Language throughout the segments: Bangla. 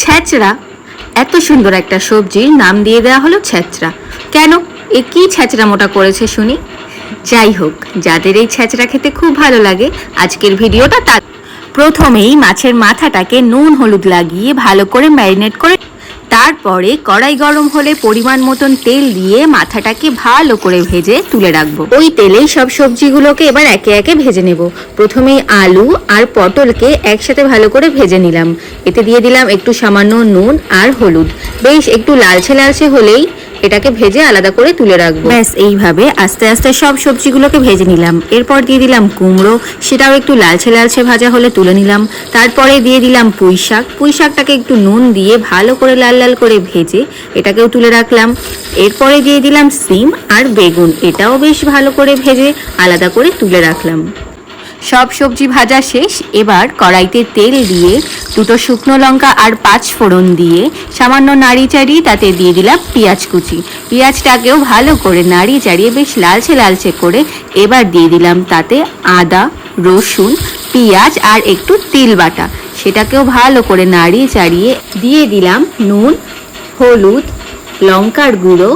ছ্যাঁচড়া, এত সুন্দর একটা সবজির নাম দিয়ে দেওয়া হলো ছ্যাঁচড়া। কেন, এ কি ছ্যাঁচড়া মোটা করেছে শুনি? যাই হোক, যাদের এই ছ্যাঁচড়া খেতে খুব ভালো লাগে, আজকের ভিডিওটা তার। প্রথমেই মাছের মাথাটাকে নুন হলুদ লাগিয়ে ভালো করে ম্যারিনেট করে, তারপরে কড়াই গরম হলে পরিমাণ মতন তেল দিয়ে মাথাটাকে ভালো করে ভেজে তুলে রাখবো। ওই তেলেই সব সবজিগুলোকে এবার একে একে ভেজে নেব। প্রথমেই আলু আর পটলকে একসাথে ভালো করে ভেজে নিলাম। এতে দিয়ে দিলাম একটু সামান্য নুন আর হলুদ। বেশ একটু লালচে লালচে হলেই এটাকে ভেজে আলাদা করে তুলে রাখবো। ব্যাস এইভাবে আস্তে আস্তে সব সবজিগুলোকে ভেজে নিলাম। এরপর দিয়ে দিলাম কুমড়ো, সেটাও একটু লালচে লালচে ভাজা হলে তুলে নিলাম। তারপরে দিয়ে দিলাম পুঁই শাক। পুঁই শাকটাকে একটু নুন দিয়ে ভালো করে লাল লাল করে ভেজে এটাকেও তুলে রাখলাম। এরপরে দিয়ে দিলাম সিম আর বেগুন, এটাও বেশ ভালো করে ভেজে আলাদা করে তুলে রাখলাম। সব সবজি ভাজা শেষ। এবার কড়াইতে তেল দিয়ে দুটো শুকনো লঙ্কা আর 5 ফোড়ন দিয়ে সামান্য নাড়ি চাড়িয়ে তাতে দিয়ে দিলাম পেঁয়াজ কুচি। পেঁয়াজটাকেও ভালো করে নাড়িয়ে চাড়িয়ে বেশ লালচে লালচে করে এবার দিয়ে দিলাম তাতে আদা, রসুন, পেঁয়াজ আর একটু তিল বাটা। সেটাকেও ভালো করে নাড়িয়ে চাড়িয়ে দিয়ে দিলাম নুন, হলুদ, লঙ্কার গুঁড়ো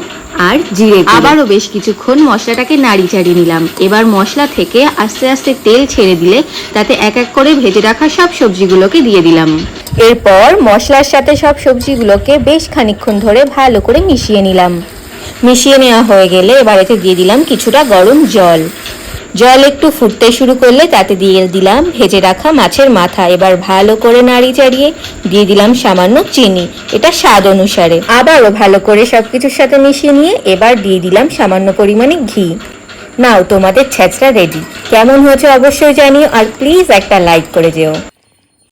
আর জিরে। আবারও বেশ কিছুক্ষণ মশলাটাকে নাড়ি চাড়িয়ে নিলাম। এবার মশলা থেকে আস্তে আস্তে তেল ছেড়ে দিলে তাতে এক এক করে ভেজে রাখা সব সবজিগুলোকে দিয়ে দিলাম। এরপর মশলার সাথে সব সবজিগুলোকে বেশ খানিকক্ষণ ধরে ভালো করে মিশিয়ে নিলাম। মিশিয়ে নেওয়া হয়ে গেলে এবার এতে দিয়ে দিলাম কিছুটা গরম জল। জল একটু ফুটতে শুরু করলে তাতে দিয়ে দিলাম ভেজে রাখা মাছের মাথা। এবার ভালো করে নাড়ি চাড়িয়ে দিয়ে দিলাম সামান্য চিনি, এটা স্বাদ অনুসারে। আবারও ভালো করে সবকিছুর সাথে মিশিয়ে নিয়ে এবার দিয়ে দিলাম সামান্য পরিমাণে ঘি। নাও, তোমাদের ছ্যাঁচড়া রেডি। কেমন হয়েছে অবশ্যই জানিও, আর প্লিজ একটা লাইক করে যেও।